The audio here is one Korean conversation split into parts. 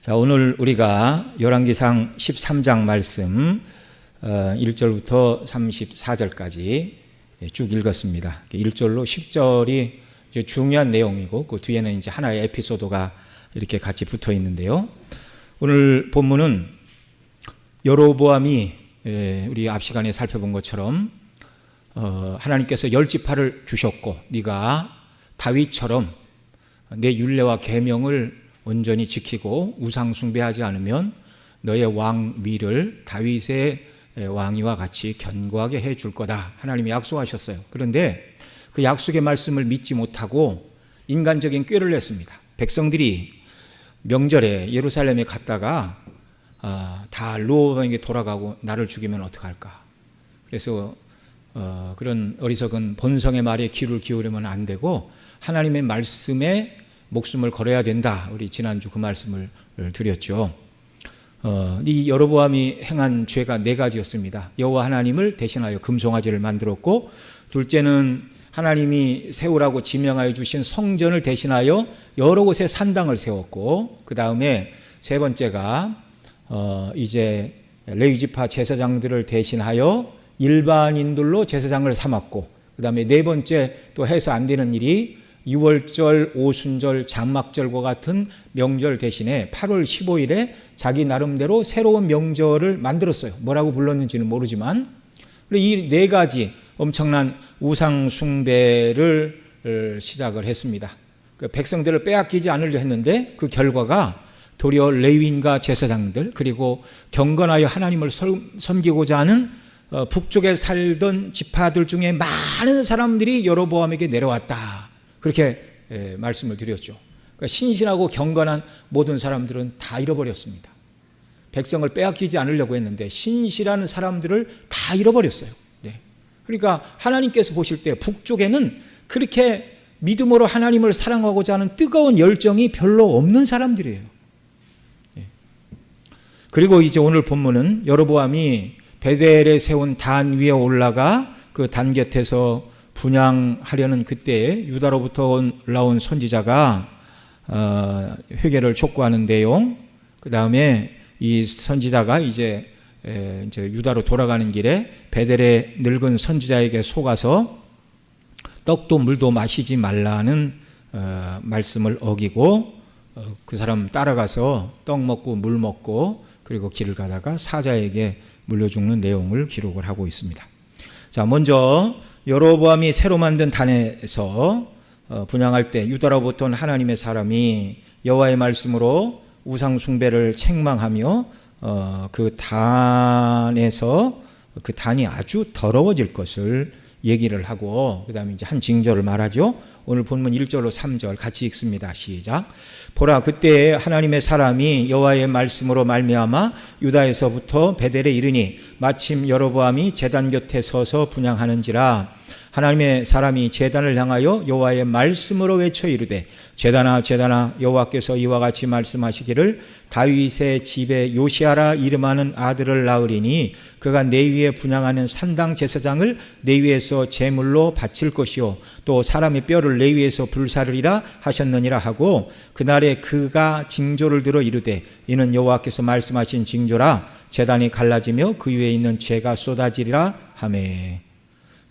자, 오늘 우리가 열왕기상 13장 말씀 1절부터 34절까지 쭉 읽었습니다. 1절로 10절이 중요한 내용이고 그 뒤에는 이제 하나의 에피소드가 이렇게 같이 붙어 있는데요. 오늘 본문은 여로보암이 우리 앞 시간에 살펴본 것처럼 하나님께서 10지파를 주셨고 네가 다윗처럼 내 율례와 계명을 온전히 지키고 우상 숭배하지 않으면 너의 왕위를 다윗의 왕위와 같이 견고하게 해줄 거다. 하나님이 약속하셨어요. 그런데 그 약속의 말씀을 믿지 못하고 인간적인 꾀를 냈습니다. 백성들이 명절에 예루살렘에 갔다가 다 르호보암에게 돌아가고 나를 죽이면 어떡할까. 그래서 그런 어리석은 본성의 말에 귀를 기울이면 안 되고 하나님의 말씀에 목숨을 걸어야 된다. 우리 지난주 그 말씀을 드렸죠. 이 여로보암이 행한 죄가 4가지였습니다. 여호와 하나님을 대신하여 금송아지를 만들었고, 둘째는 하나님이 세우라고 지명하여 주신 성전을 대신하여 여러 곳에 산당을 세웠고, 그 다음에 세 번째가 이제 레위지파 제사장들을 대신하여 일반인들로 제사장을 삼았고, 그 다음에 네 번째 또 해서 안 되는 일이 유월절, 오순절, 장막절과 같은 명절 대신에 8월 15일에 자기 나름대로 새로운 명절을 만들었어요. 뭐라고 불렀는지는 모르지만 이 4가지 엄청난 우상 숭배를 시작을 했습니다. 그 백성들을 빼앗기지 않으려 했는데 그 결과가 도리어 레위인과 제사장들 그리고 경건하여 하나님을 섬기고자 하는 북쪽에 살던 지파들 중에 많은 사람들이 여로보암에게 내려왔다. 그렇게 말씀을 드렸죠. 그러니까 신실하고 경건한 모든 사람들은 다 잃어버렸습니다. 백성을 빼앗기지 않으려고 했는데 신실한 사람들을 다 잃어버렸어요. 네. 그러니까 하나님께서 보실 때 북쪽에는 그렇게 믿음으로 하나님을 사랑하고자 하는 뜨거운 열정이 별로 없는 사람들이에요. 네. 그리고 이제 오늘 본문은 여로보암이 베델에 세운 단 위에 올라가 그 단 곁에서 분향하려는 그때에 유다로부터 올라온 선지자가 회개를 촉구하는 내용, 그 다음에 이 선지자가 이제 유다로 돌아가는 길에 베델의 늙은 선지자에게 속아서 떡도 물도 마시지 말라는 말씀을 어기고 그 사람 따라가서 떡 먹고 물 먹고 그리고 길을 가다가 사자에게 물려 죽는 내용을 기록을 하고 있습니다. 자, 먼저 여로보암이 새로 만든 단에서 분향할 때 유다로부터 온 하나님의 사람이 여호와의 말씀으로 우상 숭배를 책망하며 그 단에서 그 단이 아주 더러워질 것을 얘기를 하고 그 다음에 이제 한 징조를 말하죠. 오늘 본문 1절로 3절 같이 읽습니다. 시작. 보라, 그때 하나님의 사람이 여호와의 말씀으로 말미암아 유다에서부터 베델에 이르니 마침 여로보암이 제단 곁에 서서 분향하는지라. 하나님의 사람이 제단을 향하여 여호와의 말씀으로 외쳐 이르되 제단아 제단아 여호와께서 이와 같이 말씀하시기를 다윗의 집에 요시아라 이름하는 아들을 낳으리니 그가 내 위에 분향하는 산당 제사장을 내 위에서 제물로 바칠 것이요 또 사람의 뼈를 내 위에서 불사르리라 하셨느니라 하고 그날에 그가 징조를 들어 이르되 이는 여호와께서 말씀하신 징조라 제단이 갈라지며 그 위에 있는 재가 쏟아지리라 하매.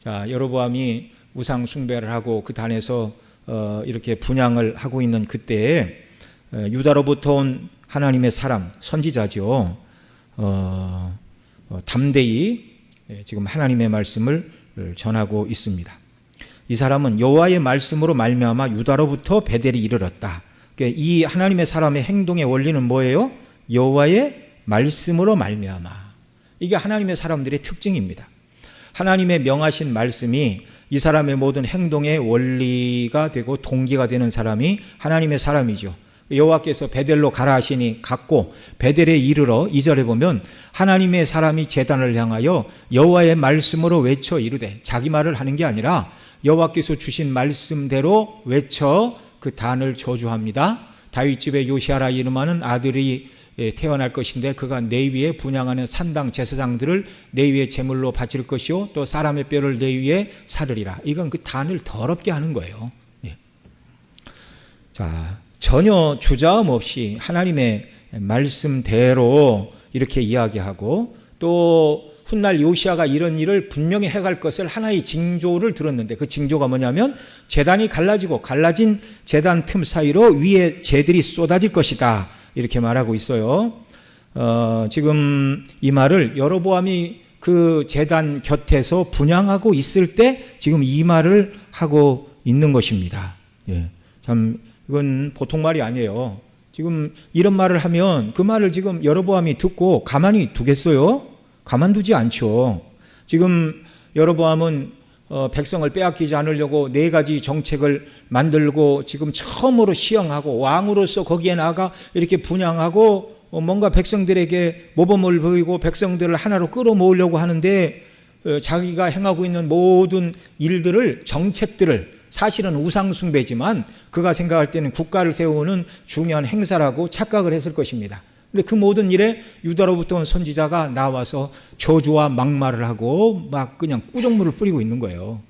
자, 여로보암이 우상 숭배를 하고 그 단에서 이렇게 분향을 하고 있는 그때에 유다로부터 온 하나님의 사람 선지자죠. 담대히 지금 하나님의 말씀을 전하고 있습니다. 이 사람은 여호와의 말씀으로 말미암아 유다로부터 베델이 이르렀다. 그러니까 이 하나님의 사람의 행동의 원리는 뭐예요? 여호와의 말씀으로 말미암아. 이게 하나님의 사람들의 특징입니다. 하나님의 명하신 말씀이 이 사람의 모든 행동의 원리가 되고 동기가 되는 사람이 하나님의 사람이죠. 여호와께서 베델로 가라 하시니 갔고 베델에 이르러 2절에 보면 하나님의 사람이 제단을 향하여 여호와의 말씀으로 외쳐 이르되 자기 말을 하는 게 아니라 여호와께서 주신 말씀대로 외쳐 그 단을 저주합니다. 다윗 집에 요시아라 이름하는 아들이 태어날 것인데 그가 내 위에 분향하는 산당 제사장들을 내 위에 제물로 바칠 것이요 또 사람의 뼈를 내 위에 사르리라. 이건 그 단을 더럽게 하는 거예요. 자, 전혀 주저함 없이 하나님의 말씀대로 이렇게 이야기하고, 또 훗날 요시아가 이런 일을 분명히 해갈 것을 하나의 징조를 들었는데, 그 징조가 뭐냐면 제단이 갈라지고 갈라진 제단 틈 사이로 위에 재들이 쏟아질 것이다, 이렇게 말하고 있어요. 지금 이 말을 여로보암이 그 제단 곁에서 분향하고 있을 때 지금 이 말을 하고 있는 것입니다. 예, 참 이건 보통 말이 아니에요. 지금 이런 말을 하면 그 말을 지금 여로보암이 듣고 가만히 두겠어요? 가만두지 않죠. 지금 여로보암은 백성을 빼앗기지 않으려고 4가지 정책을 만들고 지금 처음으로 시행하고 왕으로서 거기에 나가 이렇게 분향하고 뭔가 백성들에게 모범을 보이고 백성들을 하나로 끌어모으려고 하는데, 자기가 행하고 있는 모든 일들을, 정책들을, 사실은 우상숭배지만 그가 생각할 때는 국가를 세우는 중요한 행사라고 착각을 했을 것입니다. 근데 그 모든 일에 유다로부터 온 선지자가 나와서 저주와 막말을 하고 막 그냥 꾸정물을 뿌리고 있는 거예요.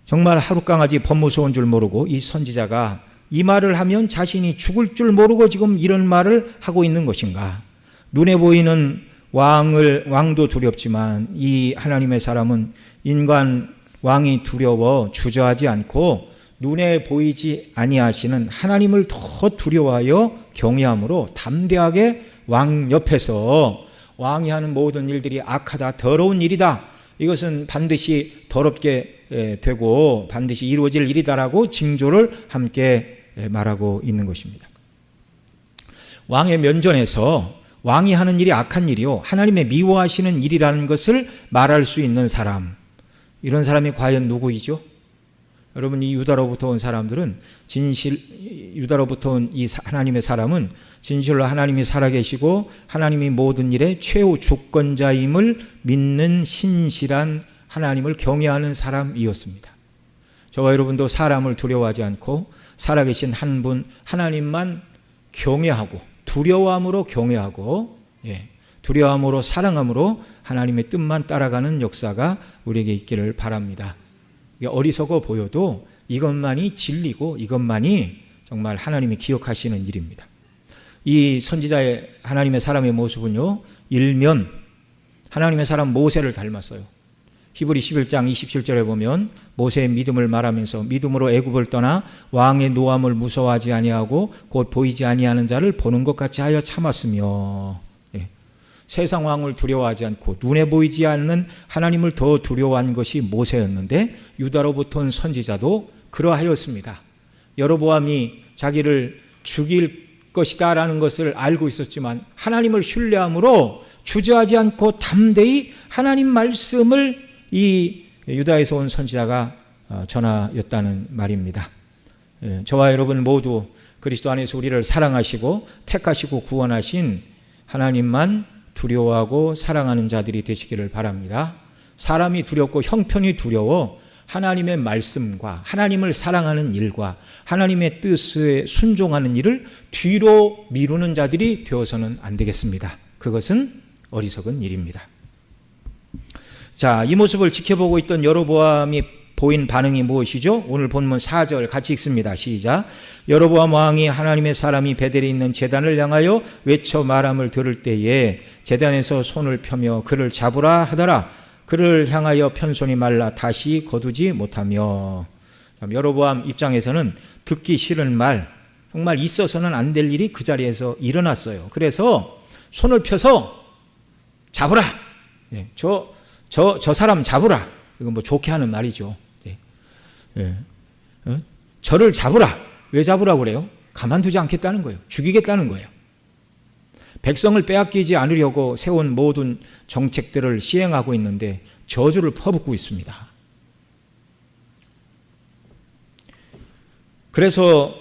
정말 하룻강아지 법무소인 줄 모르고 이 선지자가 이 말을 하면 자신이 죽을 줄 모르고 지금 이런 말을 하고 있는 것인가? 눈에 보이는 왕도 두렵지만 이 하나님의 사람은 인간 왕이 두려워 주저하지 않고 눈에 보이지 아니하시는 하나님을 더 두려워하여 경외함으로 담대하게 왕 옆에서 왕이 하는 모든 일들이 악하다, 더러운 일이다, 이것은 반드시 더럽게 되고 반드시 이루어질 일이다라고 징조를 함께 말하고 있는 것입니다. 왕의 면전에서 왕이 하는 일이 악한 일이요 하나님의 미워하시는 일이라는 것을 말할 수 있는 사람, 이런 사람이 과연 누구이죠? 여러분, 이 유다로부터 온 사람들은 유다로부터 온 이 하나님의 사람은 진실로 하나님이 살아계시고 하나님이 모든 일의 최후 주권자임을 믿는 신실한 하나님을 경외하는 사람이었습니다. 저와 여러분도 사람을 두려워하지 않고 살아계신 한 분 하나님만 경외하고 두려워함으로 경외하고 두려워함으로 사랑함으로 하나님의 뜻만 따라가는 역사가 우리에게 있기를 바랍니다. 어리석어 보여도 이것만이 진리고 이것만이 정말 하나님이 기억하시는 일입니다. 이 선지자의 하나님의 사람의 모습은요, 일면 하나님의 사람 모세를 닮았어요. 히브리 11장 27절에 보면 모세의 믿음을 말하면서 믿음으로 애굽을 떠나 왕의 노함을 무서워하지 아니하고 곧 보이지 아니하는 자를 보는 것 같이 하여 참았으며, 세상 왕을 두려워하지 않고 눈에 보이지 않는 하나님을 더 두려워한 것이 모세였는데 유다로부터 온 선지자도 그러하였습니다. 여로보암이 자기를 죽일 것이다 라는 것을 알고 있었지만 하나님을 신뢰함으로 주저하지 않고 담대히 하나님 말씀을 이 유다에서 온 선지자가 전하였다는 말입니다. 저와 여러분 모두 그리스도 안에서 우리를 사랑하시고 택하시고 구원하신 하나님만 두려워하고 사랑하는 자들이 되시기를 바랍니다. 사람이 두렵고 형편이 두려워 하나님의 말씀과 하나님을 사랑하는 일과 하나님의 뜻에 순종하는 일을 뒤로 미루는 자들이 되어서는 안 되겠습니다. 그것은 어리석은 일입니다. 자, 이 모습을 지켜보고 있던 여로보암이 보인 반응이 무엇이죠? 오늘 본문 4절 같이 읽습니다. 시작. 여로보암 왕이 하나님의 사람이 베델에 있는 제단을 향하여 외쳐 말함을 들을 때에 제단에서 손을 펴며 그를 잡으라 하더라. 그를 향하여 편손이 말라 다시 거두지 못하며. 여로보암 입장에서는 듣기 싫은 말, 정말 있어서는 안 될 일이 그 자리에서 일어났어요. 그래서 손을 펴서 잡으라. 저 사람 잡으라. 이건 뭐 좋게 하는 말이죠. 저를 잡으라. 왜 잡으라고 그래요? 가만두지 않겠다는 거예요. 죽이겠다는 거예요. 백성을 빼앗기지 않으려고 세운 모든 정책들을 시행하고 있는데 저주를 퍼붓고 있습니다. 그래서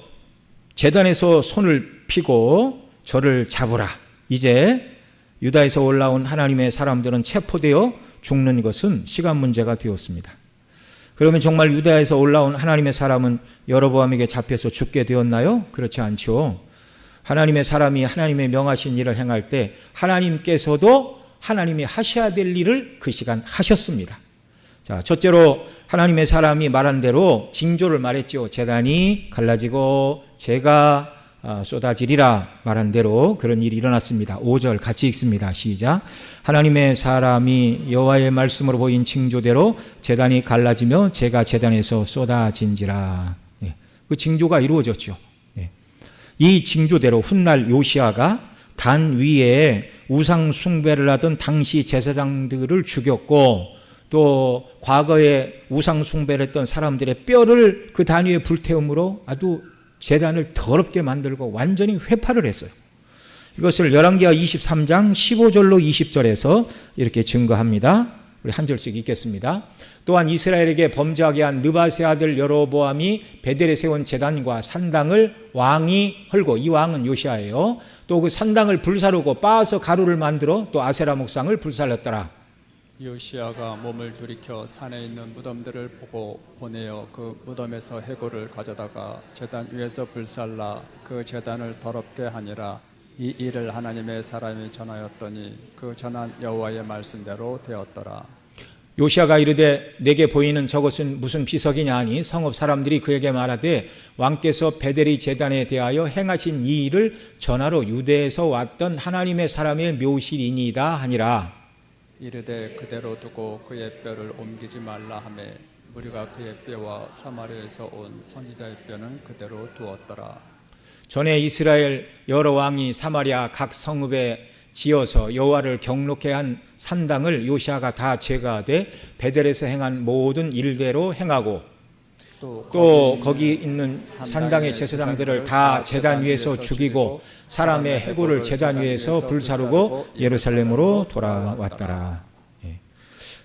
제단에서 손을 펴고 저를 잡으라. 이제 유다에서 올라온 하나님의 사람들은 체포되어 죽는 것은 시간 문제가 되었습니다. 그러면 정말 유다에서 올라온 하나님의 사람은 여로보암에게 잡혀서 죽게 되었나요? 그렇지 않죠. 하나님의 사람이 하나님의 명하신 일을 행할 때 하나님께서도 하나님이 하셔야 될 일을 그 시간 하셨습니다. 자, 첫째로 하나님의 사람이 말한 대로 징조를 말했죠. 제단이 갈라지고 재가 쏟아지리라 말한 대로 그런 일이 일어났습니다. 5절 같이 읽습니다. 시작. 하나님의 사람이 여호와의 말씀으로 보인 징조대로 제단이 갈라지며 재가 제단에서 쏟아진지라. 그 징조가 이루어졌죠. 이 징조대로 훗날 요시아가 단 위에 우상 숭배를 하던 당시 제사장들을 죽였고, 또 과거에 우상 숭배를 했던 사람들의 뼈를 그 단 위에 불태움으로 아주 제단을 더럽게 만들고 완전히 회파를 했어요. 이것을 열왕기하 23장 15절로 20절에서 이렇게 증거합니다. 우리 한 절씩 읽겠습니다. 또한 이스라엘에게 범죄하게 한 느밧의 아들 여로보암이 베델에 세운 제단과 산당을 왕이 헐고, 이 왕은 요시아예요. 또 그 산당을 불사르고 빻아서 가루를 만들어 또 아세라 목상을 불살랐더라. 요시아가 몸을 돌이켜 산에 있는 무덤들을 보고 보내어 그 무덤에서 해골을 가져다가 제단 위에서 불살라 그 제단을 더럽게 하니라. 이 일을 하나님의 사람이 전하였더니 그 전한 여호와의 말씀대로 되었더라. 요시아가 이르되 내게 보이는 저것은 무슨 비석이냐 하니 성읍 사람들이 그에게 말하되 왕께서 베델이 제단에 대하여 행하신 이 일을 전하러 유대에서 왔던 하나님의 사람의 묘실이니이다 하니라. 이르되 그대로 두고 그의 뼈를 옮기지 말라 하며 무리가 그의 뼈와 사마리아에서 온 선지자의 뼈는 그대로 두었더라. 전에 이스라엘 여러 왕이 사마리아 각 성읍에 지어서 여호와를 경록케 한 산당을 요시아가 다 제거하되 베델에서 행한 모든 일대로 행하고, 또 거기 있는 산당의 제사장들을 다 제단 위에서 죽이고 사람의 해골을 제단 위에서 불사르고 예루살렘으로 돌아왔더라.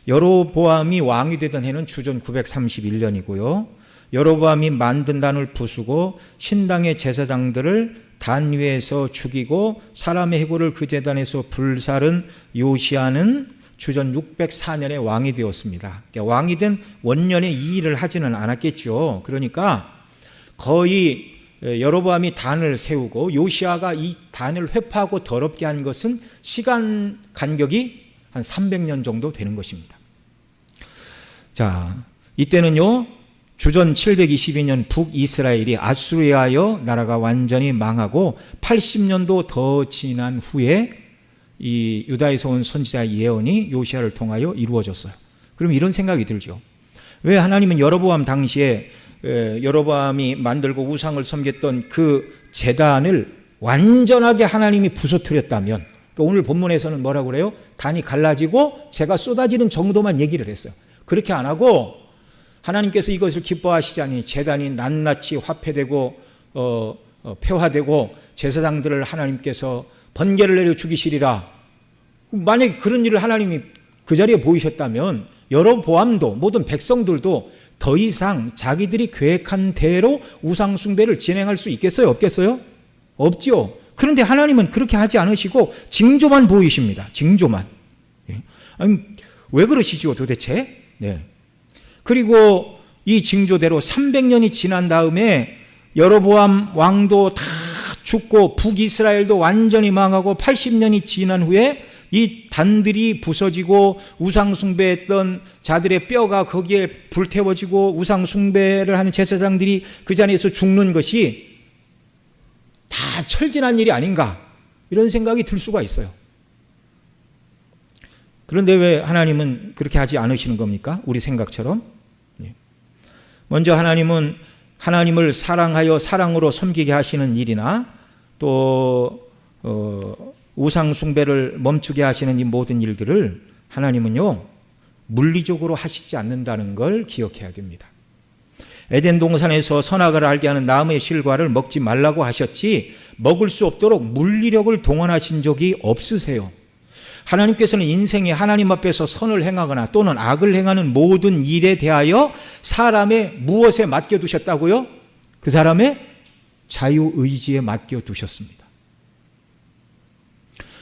여로보암이 왕이 되던 해는 주전 931년이고요. 여로보암이 만든 단을 부수고 신당의 제사장들을 단 위에서 죽이고 사람의 해골을 그 제단에서 불살은 요시아는 주전 604년에 왕이 되었습니다. 그러니까 왕이 된 원년에 이 일을 하지는 않았겠죠. 그러니까 거의 여로보암이 단을 세우고 요시아가 이 단을 회파하고 더럽게 한 것은 시간 간격이 한 300년 정도 되는 것입니다. 자, 이때는요 주전 722년 북이스라엘이 아수리아여 나라가 완전히 망하고 80년도 더 지난 후에 이 유다에서 온 선지자의 예언이 요시아를 통하여 이루어졌어요. 그럼 이런 생각이 들죠. 왜 하나님은 여로보암 당시에 여로보암이 만들고 우상을 섬겼던 그 제단을 완전하게 하나님이 부서뜨렸다면, 그러니까 오늘 본문에서는 뭐라고 그래요? 단이 갈라지고 재가 쏟아지는 정도만 얘기를 했어요. 그렇게 안 하고 하나님께서 이것을 기뻐하시지 않으니 제단이 낱낱이 화폐되고 폐화되고 제사장들을 하나님께서 번개를 내려 죽이시리라. 만약에 그런 일을 하나님이 그 자리에 보이셨다면 여로보암도 모든 백성들도 더 이상 자기들이 계획한 대로 우상 숭배를 진행할 수 있겠어요? 없겠어요? 없지요. 그런데 하나님은 그렇게 하지 않으시고 징조만 보이십니다. 징조만. 아니, 왜 그러시죠 도대체? 네. 그리고 이 징조대로 300년이 지난 다음에 여로보암 왕도 다 죽고 북이스라엘도 완전히 망하고 80년이 지난 후에 이 단들이 부서지고 우상숭배했던 자들의 뼈가 거기에 불태워지고 우상숭배를 하는 제사장들이 그 자리에서 죽는 것이 다 철진한 일이 아닌가, 이런 생각이 들 수가 있어요. 그런데 왜 하나님은 그렇게 하지 않으시는 겁니까? 우리 생각처럼. 먼저 하나님은 하나님을 사랑하여 사랑으로 섬기게 하시는 일이나 또 우상 숭배를 멈추게 하시는 이 모든 일들을 하나님은요 물리적으로 하시지 않는다는 걸 기억해야 됩니다. 에덴 동산에서 선악을 알게 하는 나무의 실과를 먹지 말라고 하셨지 먹을 수 없도록 물리력을 동원하신 적이 없으세요. 하나님께서는 인생에 하나님 앞에서 선을 행하거나 또는 악을 행하는 모든 일에 대하여 사람의 무엇에 맡겨두셨다고요? 그 사람의 자유의지에 맡겨두셨습니다.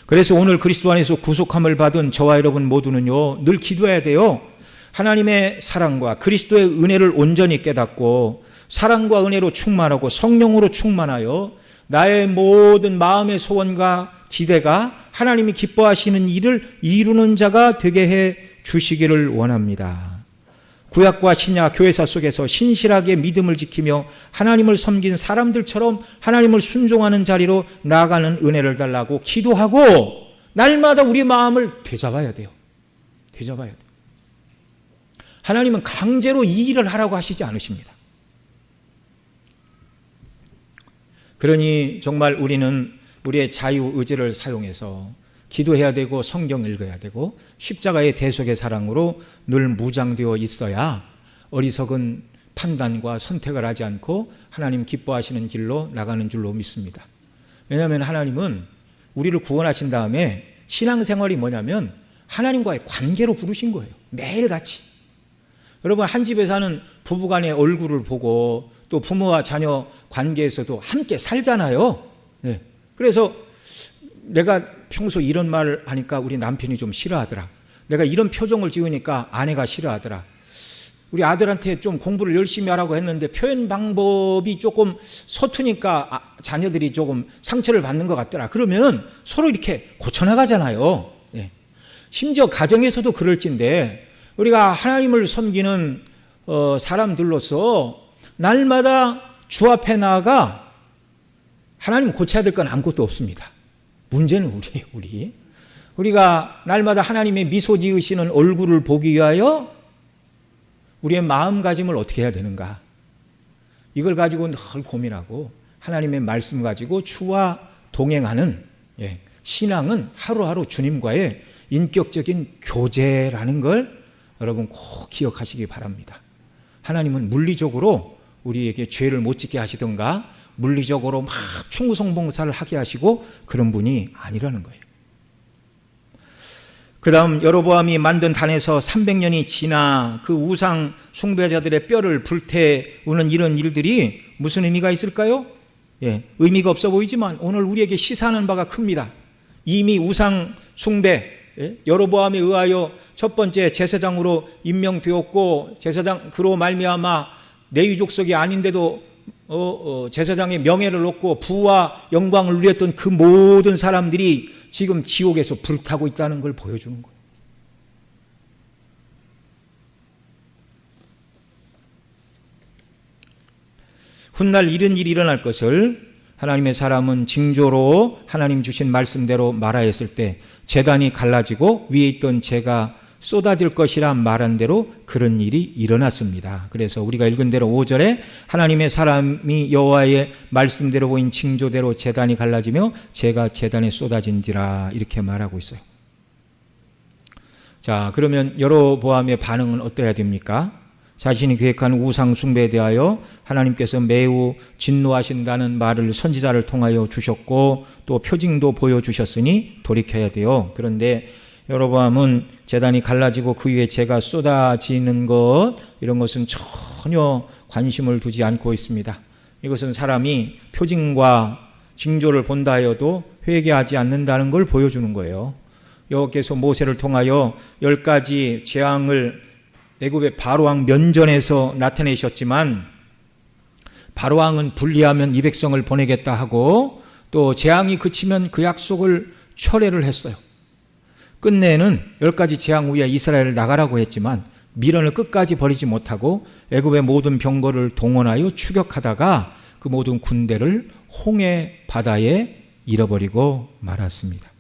그래서 오늘 그리스도 안에서 구속함을 받은 저와 여러분 모두는요 늘 기도해야 돼요. 하나님의 사랑과 그리스도의 은혜를 온전히 깨닫고 사랑과 은혜로 충만하고 성령으로 충만하여 나의 모든 마음의 소원과 기대가 하나님이 기뻐하시는 일을 이루는 자가 되게 해 주시기를 원합니다. 구약과 신약 교회사 속에서 신실하게 믿음을 지키며 하나님을 섬긴 사람들처럼 하나님을 순종하는 자리로 나아가는 은혜를 달라고 기도하고 날마다 우리 마음을 되잡아야 돼요. 되잡아야 돼요. 하나님은 강제로 이 일을 하라고 하시지 않으십니다. 그러니 정말 우리는 우리의 자유의지를 사용해서 기도해야 되고 성경 읽어야 되고 십자가의 대속의 사랑으로 늘 무장되어 있어야 어리석은 판단과 선택을 하지 않고 하나님 기뻐하시는 길로 나가는 줄로 믿습니다. 왜냐하면 하나님은 우리를 구원하신 다음에 신앙생활이 뭐냐면 하나님과의 관계로 부르신 거예요. 매일같이. 여러분 한 집에 사는 부부간의 얼굴을 보고 또 부모와 자녀 관계에서도 함께 살잖아요. 네. 그래서 내가 평소 이런 말을 하니까 우리 남편이 좀 싫어하더라. 내가 이런 표정을 지으니까 아내가 싫어하더라. 우리 아들한테 좀 공부를 열심히 하라고 했는데 표현 방법이 조금 서투니까 자녀들이 조금 상처를 받는 것 같더라. 그러면 서로 이렇게 고쳐나가잖아요. 네. 심지어 가정에서도 그럴진데 우리가 하나님을 섬기는 사람들로서 날마다 주 앞에 나아가 하나님 고쳐야 될 건 아무것도 없습니다. 문제는 우리가 날마다 하나님의 미소 지으시는 얼굴을 보기 위하여 우리의 마음가짐을 어떻게 해야 되는가, 이걸 가지고 늘 고민하고 하나님의 말씀 가지고 주와 동행하는 신앙은 하루하루 주님과의 인격적인 교제라는 걸 여러분 꼭 기억하시기 바랍니다. 하나님은 물리적으로 우리에게 죄를 못 짓게 하시던가 물리적으로 막 충성봉사를 하게 하시고 그런 분이 아니라는 거예요. 그 다음 여로보암이 만든 단에서 300년이 지나 그 우상 숭배자들의 뼈를 불태우는 이런 일들이 무슨 의미가 있을까요? 의미가 없어 보이지만 오늘 우리에게 시사하는 바가 큽니다. 이미 우상 숭배 여로보암에 의하여 첫 번째 제사장으로 임명되었고 제사장 그로 말미암아 레위 족속이 아닌데도 제사장의 명예를 얻고 부와 영광을 누렸던 그 모든 사람들이 지금 지옥에서 불타고 있다는 걸 보여주는 거예요. 훗날 이런 일이 일어날 것을 하나님의 사람은 징조로 하나님 주신 말씀대로 말하였을 때 제단이 갈라지고 위에 있던 재가 쏟아질 것이라 말한 대로 그런 일이 일어났습니다. 그래서 우리가 읽은 대로 5절에 하나님의 사람이 여호와의 말씀대로 보인 징조대로 제단이 갈라지며 재가 제단에 쏟아진지라 이렇게 말하고 있어요. 자, 그러면 여로보암의 반응은 어떠해야 됩니까? 자신이 계획한 우상 숭배에 대하여 하나님께서 매우 진노하신다는 말을 선지자를 통하여 주셨고 또 표징도 보여주셨으니 돌이켜야 돼요. 그런데 여로보암은 제단이 갈라지고 그 위에 재가 쏟아지는 것 이런 것은 전혀 관심을 두지 않고 있습니다. 이것은 사람이 표징과 징조를 본다 하여도 회개하지 않는다는 걸 보여주는 거예요. 여호와께서 모세를 통하여 10가지 재앙을 애굽의 바로왕 면전에서 나타내셨지만 바로왕은 분리하면 이 백성을 보내겠다 하고 또 재앙이 그치면 그 약속을 철회를 했어요. 끝내는 10가지 재앙 후에 이스라엘을 나가라고 했지만 미련을 끝까지 버리지 못하고 애굽의 모든 병거를 동원하여 추격하다가 그 모든 군대를 홍해 바다에 잃어버리고 말았습니다.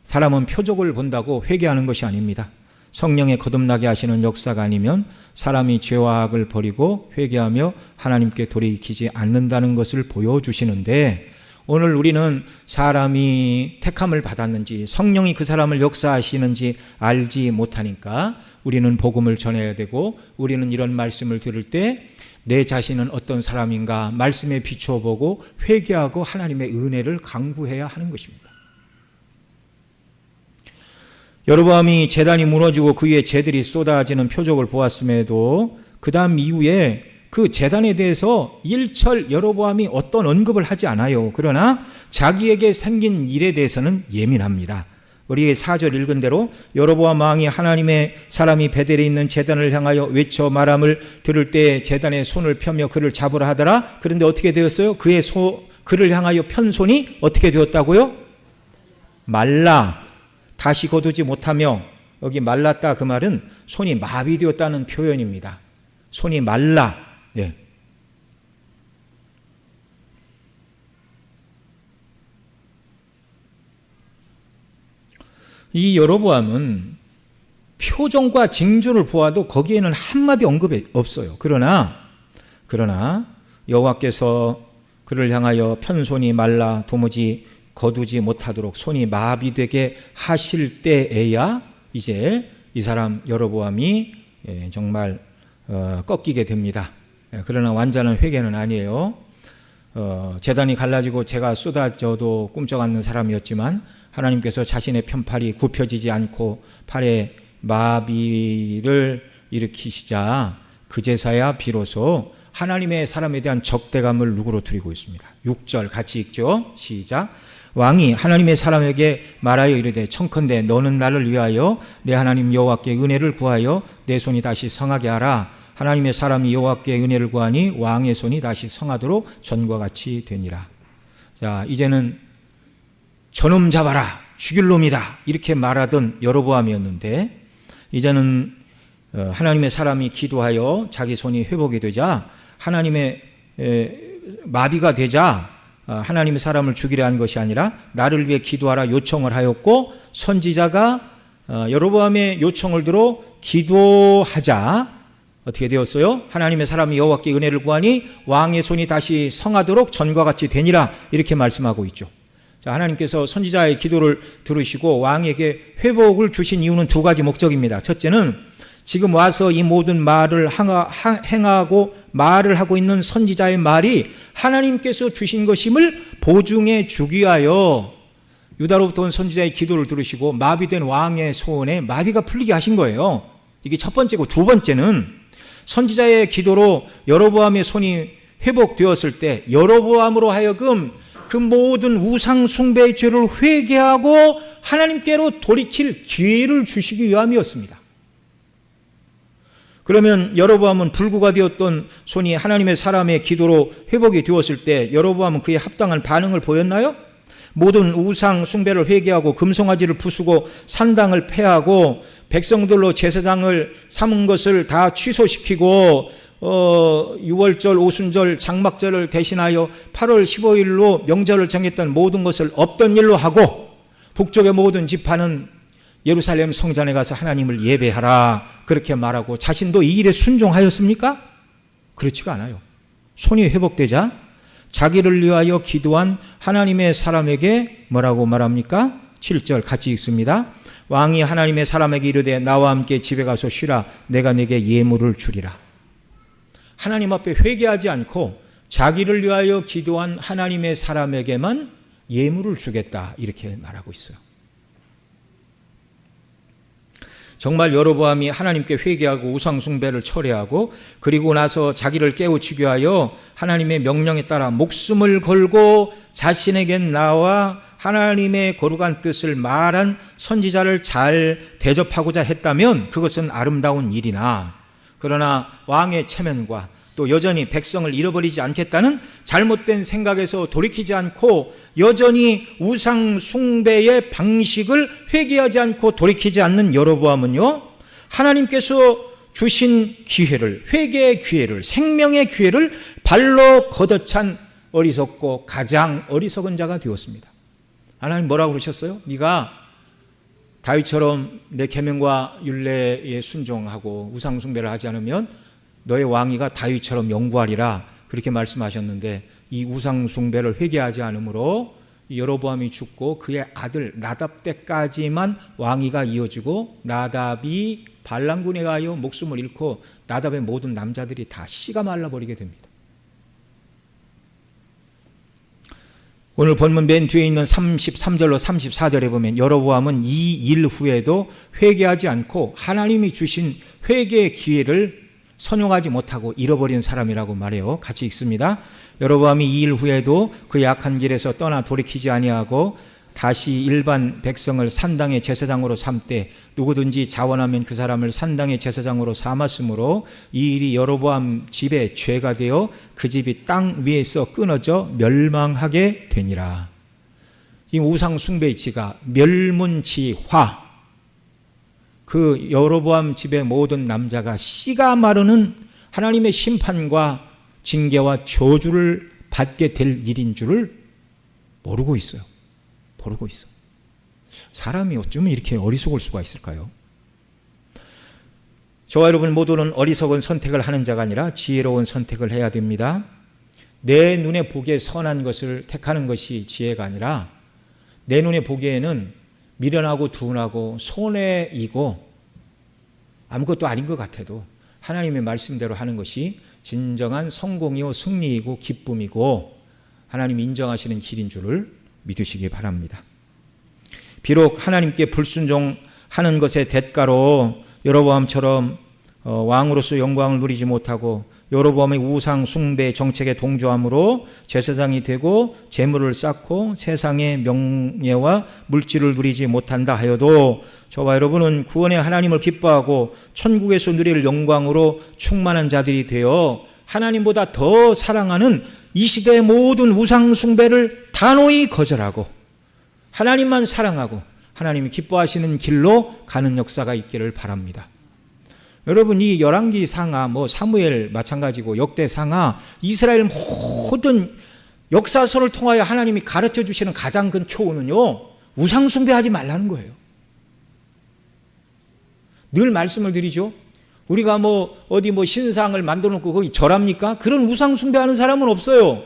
사람은 표적을 본다고 회개하는 것이 아닙니다. 성령에 거듭나게 하시는 역사가 아니면 사람이 죄와 악을 버리고 회개하며 하나님께 돌이키지 않는다는 것을 보여주시는데 오늘 우리는 사람이 택함을 받았는지 성령이 그 사람을 역사하시는지 알지 못하니까 우리는 복음을 전해야 되고 우리는 이런 말씀을 들을 때 내 자신은 어떤 사람인가 말씀에 비춰보고 회개하고 하나님의 은혜를 강구해야 하는 것입니다. 여로보암이 제단이 무너지고 그 위에 재들이 쏟아지는 표적을 보았음에도 그 다음 이후에 그 제단에 대해서 일철 여로보암이 어떤 언급을 하지 않아요. 그러나 자기에게 생긴 일에 대해서는 예민합니다. 우리 4절 읽은 대로 여로보암 왕이 하나님의 사람이 베델에 있는 제단을 향하여 외쳐 말함을 들을 때 제단에 손을 펴며 그를 잡으라 하더라. 그런데 어떻게 되었어요? 그를 향하여 편 손이 어떻게 되었다고요? 말라 다시 거두지 못하며 여기 말랐다 그 말은 손이 마비되었다는 표현입니다. 손이 말라. 네. 이 여로보암은 표정과 징조를 보아도 거기에는 한마디 언급이 없어요. 그러나 여호와께서 그를 향하여 편손이 말라 도무지 거두지 못하도록 손이 마비되게 하실 때에야 이제 이 사람 여로보암이 정말 꺾이게 됩니다. 그러나 완전한 회개는 아니에요. 제단이 갈라지고 제가 쏟아져도 꿈쩍 않는 사람이었지만 하나님께서 자신의 편팔이 굽혀지지 않고 팔에 마비를 일으키시자 그제서야 비로소 하나님의 사람에 대한 적대감을 누그러뜨리고 있습니다. 6절 같이 읽죠. 시작. 왕이 하나님의 사람에게 말하여 이르되 청컨대 너는 나를 위하여 내 하나님 여호와께 은혜를 구하여 내 손이 다시 성하게 하라. 하나님의 사람이 여호와께 은혜를 구하니 왕의 손이 다시 성하도록 전과 같이 되니라. 자, 이제는 저놈 잡아라, 죽일 놈이다 이렇게 말하던 여로보암이었는데 이제는 하나님의 사람이 기도하여 자기 손이 회복이 되자 하나님의 마비가 되자 하나님의 사람을 죽이려 한 것이 아니라 나를 위해 기도하라 요청을 하였고 선지자가 여로보암의 요청을 들어 기도하자 어떻게 되었어요? 하나님의 사람이 여호와께 은혜를 구하니 왕의 손이 다시 성하도록 전과 같이 되니라 이렇게 말씀하고 있죠. 자, 하나님께서 선지자의 기도를 들으시고 왕에게 회복을 주신 이유는 두 가지 목적입니다. 첫째는 지금 와서 이 모든 말을 행하고 말을 하고 있는 선지자의 말이 하나님께서 주신 것임을 보증해 주기 위하여 유다로부터 온 선지자의 기도를 들으시고 마비된 왕의 손에 마비가 풀리게 하신 거예요. 이게 첫 번째고 두 번째는 선지자의 기도로 여로보암의 손이 회복되었을 때 여로보암으로 하여금 그 모든 우상 숭배의 죄를 회개하고 하나님께로 돌이킬 기회를 주시기 위함이었습니다. 그러면 여로보암은 불구가 되었던 손이 하나님의 사람의 기도로 회복이 되었을 때 여로보암은 그에 합당한 반응을 보였나요? 모든 우상 숭배를 회개하고 금송아지를 부수고 산당을 폐하고 백성들로 제사장을 삼은 것을 다 취소시키고 6월절, 오순절, 장막절을 대신하여 8월 15일로 명절을 정했던 모든 것을 없던 일로 하고 북쪽의 모든 지파는 예루살렘 성전에 가서 하나님을 예배하라 그렇게 말하고 자신도 이 일에 순종하였습니까? 그렇지가 않아요. 손이 회복되자 자기를 위하여 기도한 하나님의 사람에게 뭐라고 말합니까? 7절 같이 읽습니다. 왕이 하나님의 사람에게 이르되 나와 함께 집에 가서 쉬라 내가 네게 예물을 주리라. 하나님 앞에 회개하지 않고 자기를 위하여 기도한 하나님의 사람에게만 예물을 주겠다 이렇게 말하고 있어요. 정말 여로보암이 하나님께 회개하고 우상 숭배를 철회하고 그리고 나서 자기를 깨우치기 위하여 하나님의 명령에 따라 목숨을 걸고 자신에게 나와 하나님의 거룩한 뜻을 말한 선지자를 잘 대접하고자 했다면 그것은 아름다운 일이나 그러나 왕의 체면과 또 여전히 백성을 잃어버리지 않겠다는 잘못된 생각에서 돌이키지 않고 여전히 우상 숭배의 방식을 회개하지 않고 돌이키지 않는 여로보암은요 하나님께서 주신 기회를 회개의 기회를 생명의 기회를 발로 걷어찬 어리석고 가장 어리석은 자가 되었습니다. 하나님 뭐라고 그러셨어요? 네가 다윗처럼 내 계명과 율례에 순종하고 우상 숭배를 하지 않으면 너의 왕위가 다윗처럼 영구하리라 그렇게 말씀하셨는데 이 우상 숭배를 회개하지 않으므로 여로보암이 죽고 그의 아들 나답 때까지만 왕위가 이어지고 나답이 반란군에 의하여 목숨을 잃고 나답의 모든 남자들이 다 씨가 말라버리게 됩니다. 오늘 본문 맨 뒤에 있는 33절로 34절에 보면 여로보암은 이 일 후에도 회개하지 않고 하나님이 주신 회개의 기회를 선용하지 못하고 잃어버린 사람이라고 말해요. 같이 읽습니다. 여로보암이 이 일 후에도 그 악한 길에서 떠나 돌이키지 아니하고 다시 일반 백성을 산당의 제사장으로 삼되 누구든지 자원하면 그 사람을 산당의 제사장으로 삼았으므로 이 일이 여로보암 집의 죄가 되어 그 집이 땅 위에서 끊어져 멸망하게 되니라. 이 우상 숭배의 지가 멸문지화 그 여로보암 집의 모든 남자가 씨가 마르는 하나님의 심판과 징계와 저주를 받게 될 일인 줄을 모르고 있어요. 모르고 있어. 사람이 어쩌면 이렇게 어리석을 수가 있을까요? 저와 여러분 모두는 어리석은 선택을 하는 자가 아니라 지혜로운 선택을 해야 됩니다. 내 눈에 보기에 선한 것을 택하는 것이 지혜가 아니라 내 눈에 보기에는 미련하고 둔하고 손해이고 아무것도 아닌 것 같아도 하나님의 말씀대로 하는 것이 진정한 성공이요 승리이고 기쁨이고 하나님이 인정하시는 길인 줄을 믿으시기 바랍니다. 비록 하나님께 불순종하는 것의 대가로 여로보암처럼 왕으로서 영광을 누리지 못하고 여로보암의 우상 숭배 정책에 동조함으로 제사장이 되고 재물을 쌓고 세상의 명예와 물질을 누리지 못한다 하여도 저와 여러분은 구원의 하나님을 기뻐하고 천국에서 누릴 영광으로 충만한 자들이 되어 하나님보다 더 사랑하는 이 시대의 모든 우상 숭배를 단호히 거절하고 하나님만 사랑하고 하나님이 기뻐하시는 길로 가는 역사가 있기를 바랍니다. 여러분, 이 열왕기 상하, 사무엘 마찬가지고 역대 상하, 이스라엘 모든 역사서를 통하여 하나님이 가르쳐 주시는 가장 큰 교훈은요, 우상 숭배하지 말라는 거예요. 늘 말씀을 드리죠. 우리가 어디 신상을 만들어 놓고 거기 절합니까? 그런 우상 숭배하는 사람은 없어요.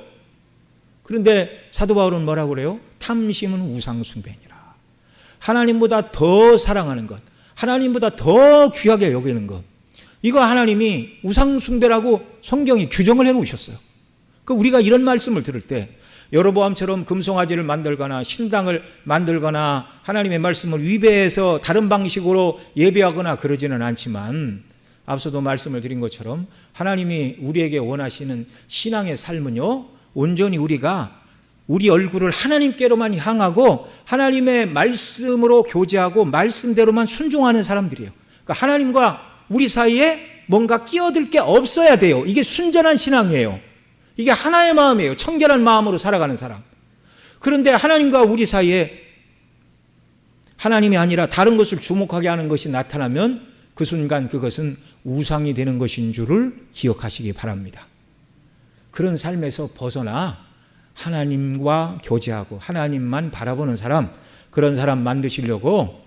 그런데 사도 바울은 뭐라고 그래요? 탐심은 우상 숭배니라. 하나님보다 더 사랑하는 것, 하나님보다 더 귀하게 여기는 것, 이거 하나님이 우상 숭배라고 성경이 규정을 해놓으셨어요. 우리가 이런 말씀을 들을 때 여로보암처럼 금송아지를 만들거나 신당을 만들거나 하나님의 말씀을 위배해서 다른 방식으로 예배하거나 그러지는 않지만 앞서도 말씀을 드린 것처럼 하나님이 우리에게 원하시는 신앙의 삶은요, 온전히 우리가 우리 얼굴을 하나님께로만 향하고 하나님의 말씀으로 교제하고 말씀대로만 순종하는 사람들이에요. 그러니까 하나님과 우리 사이에 뭔가 끼어들 게 없어야 돼요. 이게 순전한 신앙이에요. 이게 하나의 마음이에요. 청결한 마음으로 살아가는 사람. 그런데 하나님과 우리 사이에 하나님이 아니라 다른 것을 주목하게 하는 것이 나타나면 그 순간 그것은 우상이 되는 것인 줄을 기억하시기 바랍니다. 그런 삶에서 벗어나 하나님과 교제하고 하나님만 바라보는 사람, 그런 사람 만드시려고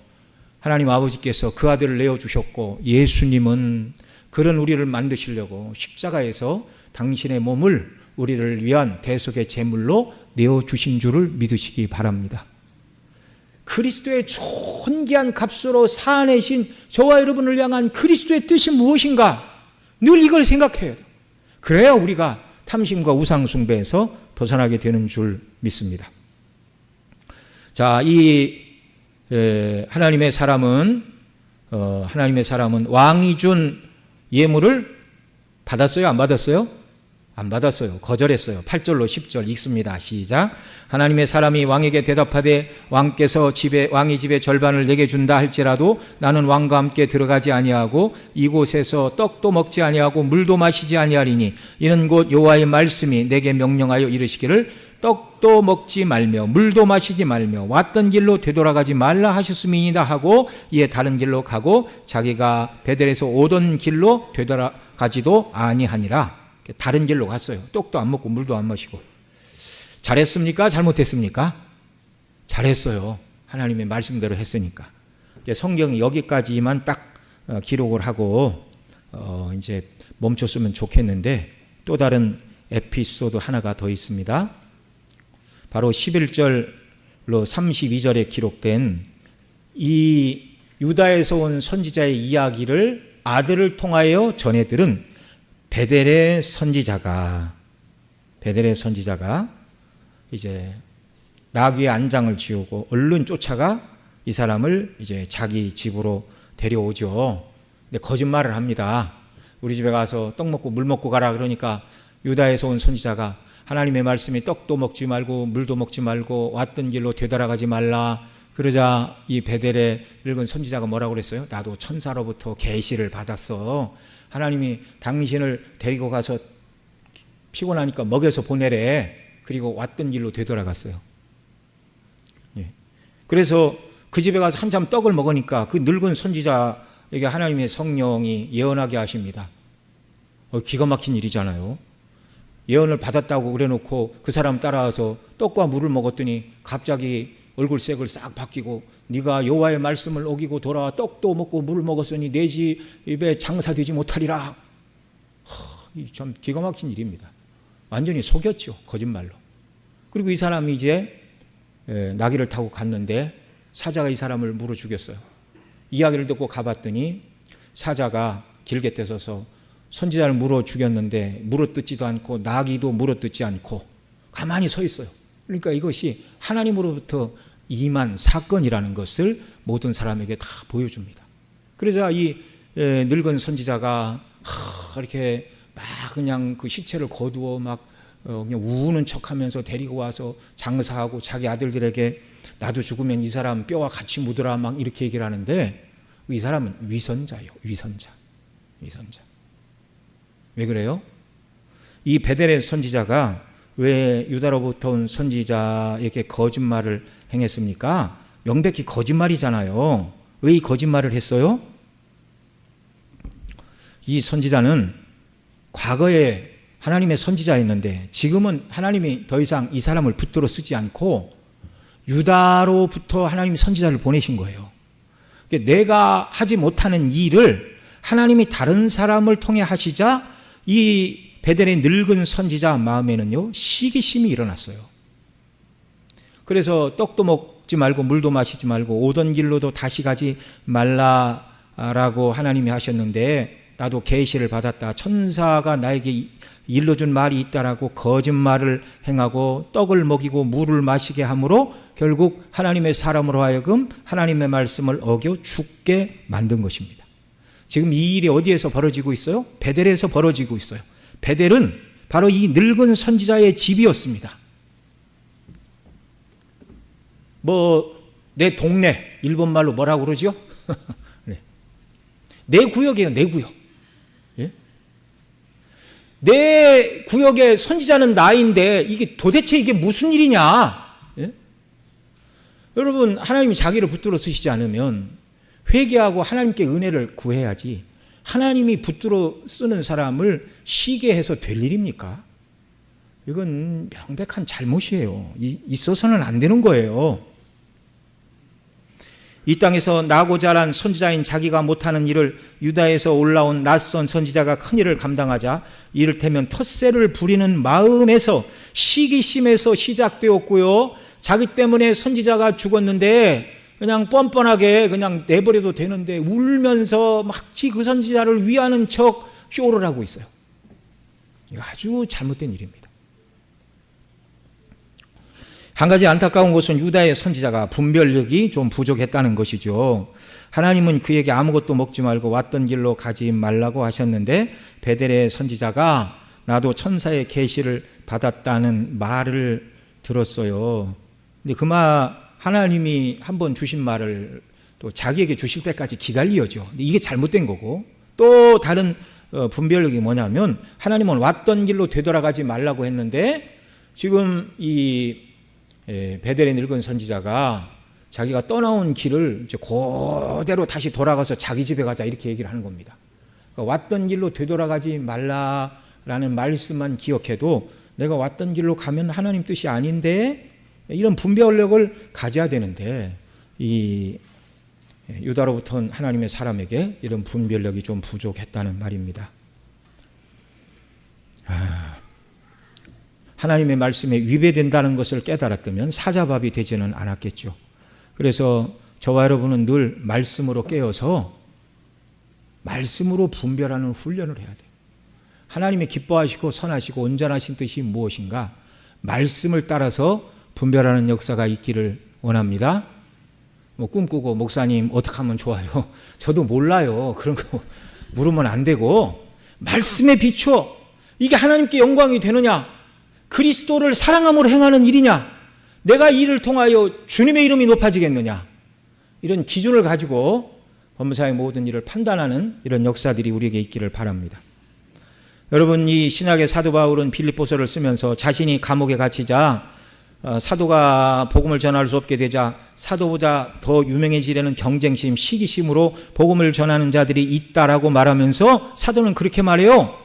하나님 아버지께서 그 아들을 내어주셨고 예수님은 그런 우리를 만드시려고 십자가에서 당신의 몸을 우리를 위한 대속의 제물로 내어주신 줄을 믿으시기 바랍니다. 그리스도의 존귀한 값으로 사내신 저와 여러분을 향한 그리스도의 뜻이 무엇인가? 늘 이걸 생각해야 돼요. 그래야 우리가 탐심과 우상 숭배에서 벗어나게 되는 줄 믿습니다. 자, 하나님의 사람은 왕이 준 예물을 받았어요? 안 받았어요? 안 받았어요. 거절했어요. 8절로 10절 읽습니다. 시작. 하나님의 사람이 왕에게 대답하되 왕께서 왕의 집의 절반을 내게 준다 할지라도 나는 왕과 함께 들어가지 아니하고 이곳에서 떡도 먹지 아니하고 물도 마시지 아니하리니 이는 곧 여호와의 말씀이 내게 명령하여 이르시기를 떡도 먹지 말며 물도 마시지 말며 왔던 길로 되돌아가지 말라 하셨음이니이다 하고 이에 다른 길로 가고 자기가 베델에서 오던 길로 되돌아가지도 아니하니라. 다른 길로 갔어요. 떡도 안 먹고 물도 안 마시고. 잘했습니까? 잘못했습니까? 잘했어요. 하나님의 말씀대로 했으니까. 성경이 여기까지만 딱 기록을 하고 이제 멈췄으면 좋겠는데 또 다른 에피소드 하나가 더 있습니다. 바로 11절로 32절에 기록된 이 유다에서 온 선지자의 이야기를 아들을 통하여 전해 들은 베델의 선지자가 이제 나귀의 안장을 지우고 얼른 쫓아가 이 사람을 이제 자기 집으로 데려오죠. 근데 거짓말을 합니다. 우리 집에 가서 떡 먹고 물 먹고 가라 그러니까 유다에서 온 선지자가 하나님의 말씀이 떡도 먹지 말고 물도 먹지 말고 왔던 길로 되돌아가지 말라. 그러자 이 베델의 늙은 선지자가 뭐라고 그랬어요? 나도 천사로부터 계시를 받았어. 하나님이 당신을 데리고 가서 피곤하니까 먹여서 보내래. 그리고 왔던 길로 되돌아갔어요. 예. 그래서 그 집에 가서 한참 떡을 먹으니까 그 늙은 선지자 이게 하나님의 성령이 예언하게 하십니다. 기가 막힌 일이잖아요. 예언을 받았다고 그래놓고 그 사람 따라와서 떡과 물을 먹었더니 갑자기 얼굴색을 싹 바뀌고 네가 여호와의 말씀을 어기고 돌아와 떡도 먹고 물을 먹었으니 내 집에 장사되지 못하리라. 참 기가 막힌 일입니다. 완전히 속였죠. 거짓말로. 그리고 이 사람이 이제 나귀를 타고 갔는데 사자가 이 사람을 물어 죽였어요. 이야기를 듣고 가봤더니 사자가 길게 떼서서 선지자를 물어 죽였는데 물어뜯지도 않고 나귀도 물어뜯지 않고 가만히 서 있어요. 그러니까 이것이 하나님으로부터 임한 사건이라는 것을 모든 사람에게 다 보여줍니다. 그러자 이 늙은 선지자가 이렇게 막 그냥 그 시체를 거두어 막 그냥 우는 척하면서 데리고 와서 장사하고 자기 아들들에게 나도 죽으면 이 사람 뼈와 같이 묻으라 막 이렇게 얘기를 하는데 이 사람은 위선자예요. 위선자. 왜 그래요? 이 베델의 선지자가 왜 유다로부터 온 선지자에게 거짓말을 행했습니까? 명백히 거짓말이잖아요. 왜 이 거짓말을 했어요? 이 선지자는 과거에 하나님의 선지자였는데 지금은 하나님이 더 이상 이 사람을 붙들어 쓰지 않고 유다로부터 하나님이 선지자를 보내신 거예요. 내가 하지 못하는 일을 하나님이 다른 사람을 통해 하시자 이 베델의 늙은 선지자 마음에는요 시기심이 일어났어요. 그래서 떡도 먹지 말고 물도 마시지 말고 오던 길로도 다시 가지 말라라고 하나님이 하셨는데 나도 계시를 받았다. 천사가 나에게 일러준 말이 있다라고 거짓말을 행하고 떡을 먹이고 물을 마시게 함으로 결국 하나님의 사람으로 하여금 하나님의 말씀을 어겨 죽게 만든 것입니다. 지금 이 일이 어디에서 벌어지고 있어요? 베델에서 벌어지고 있어요. 베델은 바로 이 늙은 선지자의 집이었습니다. 내 동네, 일본말로 뭐라고 그러죠? 네. 내 구역이에요, 내 구역. 예? 내 구역의 선지자는 나인데 이게 도대체 이게 무슨 일이냐? 예? 여러분, 하나님이 자기를 붙들어 쓰시지 않으면 회개하고 하나님께 은혜를 구해야지 하나님이 붙들어 쓰는 사람을 쉬게 해서 될 일입니까? 이건 명백한 잘못이에요. 있어서는 안 되는 거예요. 이 땅에서 나고 자란 선지자인 자기가 못하는 일을 유다에서 올라온 낯선 선지자가 큰 일을 감당하자 이를테면 텃세를 부리는 마음에서 시기심에서 시작되었고요. 자기 때문에 선지자가 죽었는데 그냥 뻔뻔하게 그냥 내버려도 되는데 울면서 마치 그 선지자를 위하는 척 쇼를 하고 있어요. 이거 아주 잘못된 일입니다. 한 가지 안타까운 것은 유다의 선지자가 분별력이 좀 부족했다는 것이죠. 하나님은 그에게 아무것도 먹지 말고 왔던 길로 가지 말라고 하셨는데 베델의 선지자가 나도 천사의 계시를 받았다는 말을 들었어요. 근데 그 말 하나님이 한번 주신 말을 또 자기에게 주실 때까지 기다려죠. 근데 이게 잘못된 거고 또 다른 분별력이 뭐냐면 하나님은 왔던 길로 되돌아가지 말라고 했는데 지금 이 베델의 늙은 선지자가 자기가 떠나온 길을 이제 그대로 다시 돌아가서 자기 집에 가자 이렇게 얘기를 하는 겁니다. 그러니까 왔던 길로 되돌아가지 말라라는 말씀만 기억해도 내가 왔던 길로 가면 하나님 뜻이 아닌데 이런 분별력을 가져야 되는데 이 유다로부터 하나님의 사람에게 이런 분별력이 좀 부족했다는 말입니다. 하나님의 말씀에 위배된다는 것을 깨달았다면 사자밥이 되지는 않았겠죠. 그래서 저와 여러분은 늘 말씀으로 깨어서 말씀으로 분별하는 훈련을 해야 돼요. 하나님의 기뻐하시고 선하시고 온전하신 뜻이 무엇인가 말씀을 따라서 분별하는 역사가 있기를 원합니다. 꿈꾸고 목사님 어떻게 하면 좋아요? 저도 몰라요. 그런 거 물으면 안 되고 말씀에 비추어 이게 하나님께 영광이 되느냐? 그리스도를 사랑함으로 행하는 일이냐? 내가 이 일을 통하여 주님의 이름이 높아지겠느냐? 이런 기준을 가지고 범사의 모든 일을 판단하는 이런 역사들이 우리에게 있기를 바랍니다. 여러분, 이 신약의 사도 바울은 빌립보서를 쓰면서 자신이 감옥에 갇히자 사도가 복음을 전할 수 없게 되자 사도보다 더 유명해지려는 경쟁심, 시기심으로 복음을 전하는 자들이 있다라고 말하면서 사도는 그렇게 말해요.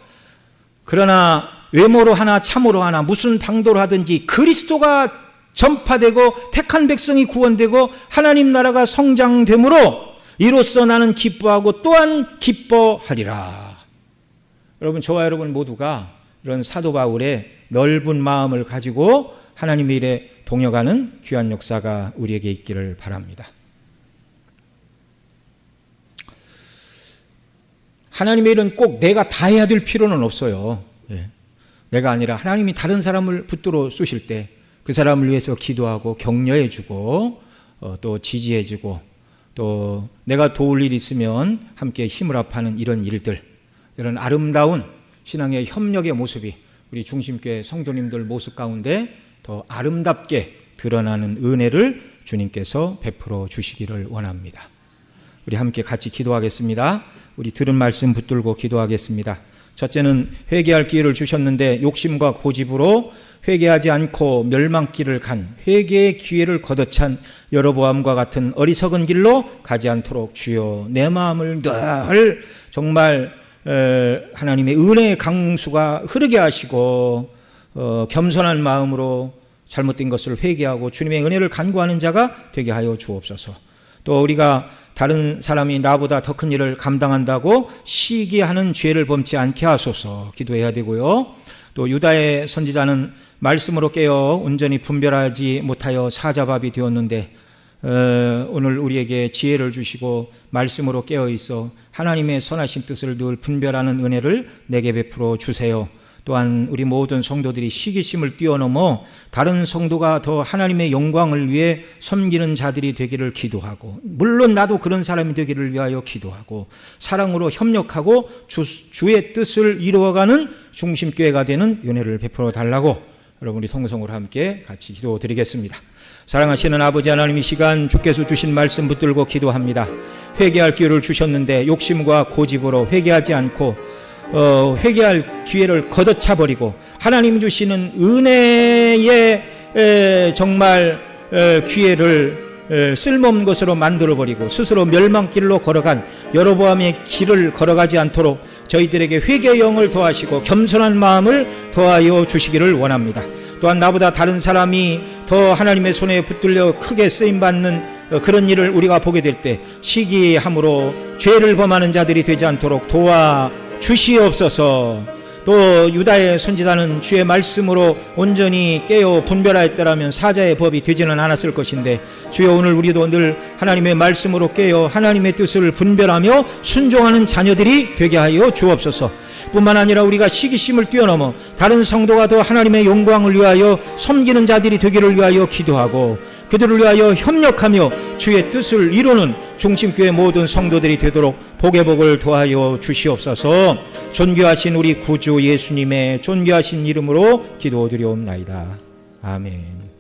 그러나 외모로 하나 참으로 하나 무슨 방도로 하든지 그리스도가 전파되고 택한 백성이 구원되고 하나님 나라가 성장되므로 이로써 나는 기뻐하고 또한 기뻐하리라. 여러분, 저와 여러분 모두가 이런 사도 바울의 넓은 마음을 가지고 하나님의 일에 동역하는 귀한 역사가 우리에게 있기를 바랍니다. 하나님의 일은 꼭 내가 다 해야 될 필요는 없어요. 내가 아니라 하나님이 다른 사람을 붙들어 쏘실 때 그 사람을 위해서 기도하고 격려해주고 또 지지해주고 또 내가 도울 일 있으면 함께 힘을 합하는 이런 일들, 이런 아름다운 신앙의 협력의 모습이 우리 중심교회 성도님들 모습 가운데 더 아름답게 드러나는 은혜를 주님께서 베풀어 주시기를 원합니다. 우리 함께 같이 기도하겠습니다. 우리 들은 말씀 붙들고 기도하겠습니다. 첫째는 회개할 기회를 주셨는데 욕심과 고집으로 회개하지 않고 멸망길을 간 회개의 기회를 걷어찬 여로보암과 같은 어리석은 길로 가지 않도록 주여 내 마음을 늘 정말 하나님의 은혜의 강수가 흐르게 하시고 겸손한 마음으로 잘못된 것을 회개하고 주님의 은혜를 간구하는 자가 되게 하여 주옵소서. 또 우리가 다른 사람이 나보다 더 큰 일을 감당한다고 시기하는 죄를 범치 않게 하소서 기도해야 되고요. 또 유다의 선지자는 말씀으로 깨어 온전히 분별하지 못하여 사자밥이 되었는데 오늘 우리에게 지혜를 주시고 말씀으로 깨어 있어 하나님의 선하신 뜻을 늘 분별하는 은혜를 내게 베풀어 주세요. 또한 우리 모든 성도들이 시기심을 뛰어넘어 다른 성도가 더 하나님의 영광을 위해 섬기는 자들이 되기를 기도하고, 물론 나도 그런 사람이 되기를 위하여 기도하고, 사랑으로 협력하고 주의 뜻을 이루어가는 중심교회가 되는 은혜를 베풀어 달라고 여러분 우리 통성으로 함께 같이 기도드리겠습니다. 사랑하시는 아버지 하나님, 이 시간 주께서 주신 말씀 붙들고 기도합니다. 회개할 기회를 주셨는데 욕심과 고집으로 회개하지 않고 회개할 기회를 걷어차버리고 하나님 주시는 은혜의 정말 기회를 쓸모없는 것으로 만들어버리고 스스로 멸망길로 걸어간 여로보암의 길을 걸어가지 않도록 저희들에게 회개의 영을 더하시고 겸손한 마음을 더하여 주시기를 원합니다. 또한 나보다 다른 사람이 더 하나님의 손에 붙들려 크게 쓰임받는 그런 일을 우리가 보게 될 때 시기함으로 죄를 범하는 자들이 되지 않도록 도와 주시옵소서. 또 유다의 선지자는 주의 말씀으로 온전히 깨어 분별하였더라면 사자의 법이 되지는 않았을 것인데 주여 오늘 우리도 늘 하나님의 말씀으로 깨어 하나님의 뜻을 분별하며 순종하는 자녀들이 되게 하여 주옵소서. 뿐만 아니라 우리가 시기심을 뛰어넘어 다른 성도가 더 하나님의 영광을 위하여 섬기는 자들이 되기를 위하여 기도하고 그들을 위하여 협력하며 주의 뜻을 이루는 중심교회 모든 성도들이 되도록 복의 복을 더하여 주시옵소서. 존귀하신 우리 구주 예수님의 존귀하신 이름으로 기도드리옵나이다. 아멘.